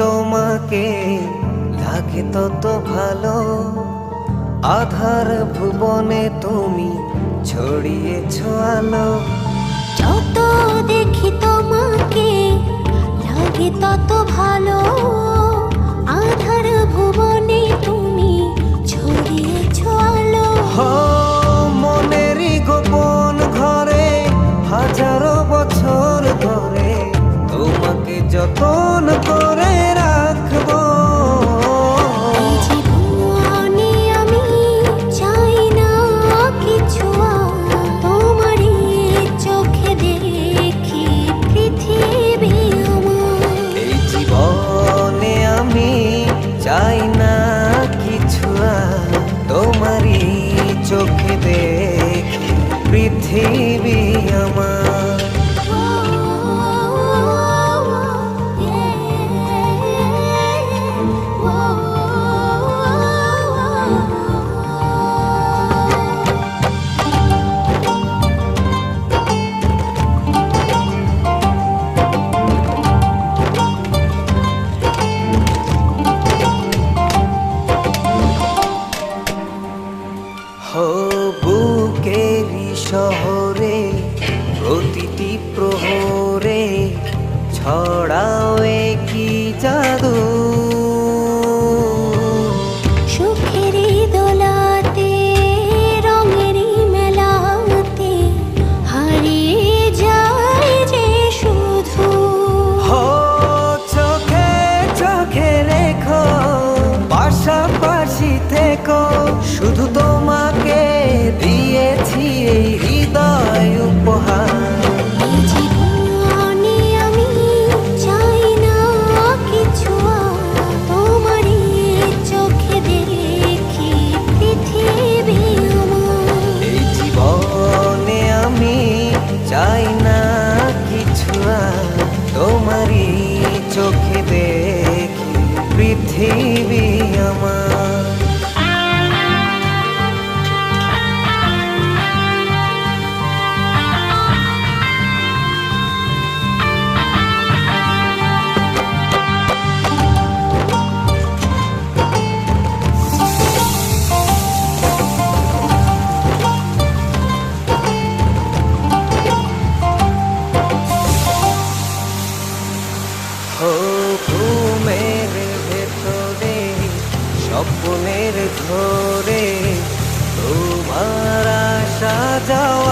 তোমাকে লাগে তত ভালো, আধার ভুবনে তুমি ছড়িয়েছ আলো। যত দেখি তোমাকে লাগে তত ভালো, আধার ভুবনে তুমি ছড়িয়েছ আলো। মনেরই গোপন ঘরে হাজারো বছর ধরে তোমাকে যতন করে রাখবো। এই জীবনে আমি চাই না কিছু, তোমারই চোখে দেখি পৃথিবী আমার। এই জীবনে আমি চাই না কিছু, তোমারই চোখে দেখি পৃথিবী আমার। বুকেরই শহরে প্রতিটি প্রহরে ছড়াও কি জাদু। সুখেরই দোলাতে রঙেরই মেলাতে হারিয়ে যায় যে শুধু। চোখে চোখে রেখো, পাশাপাশি থেকো, শুধু তোমাকে দিয়েছি এই হৃদয় উপহার। এই জীবনে আমি চাই না কিছু, তোমারই চোখে দেখি পৃথিবী আমার। এই জীবনে আমি চাই না কিছু, তোমারই চোখে দেখি পৃথিবী আমার। ঘুমের ভেতরে স্বপ্নের ঘরে তোমার আশা যাও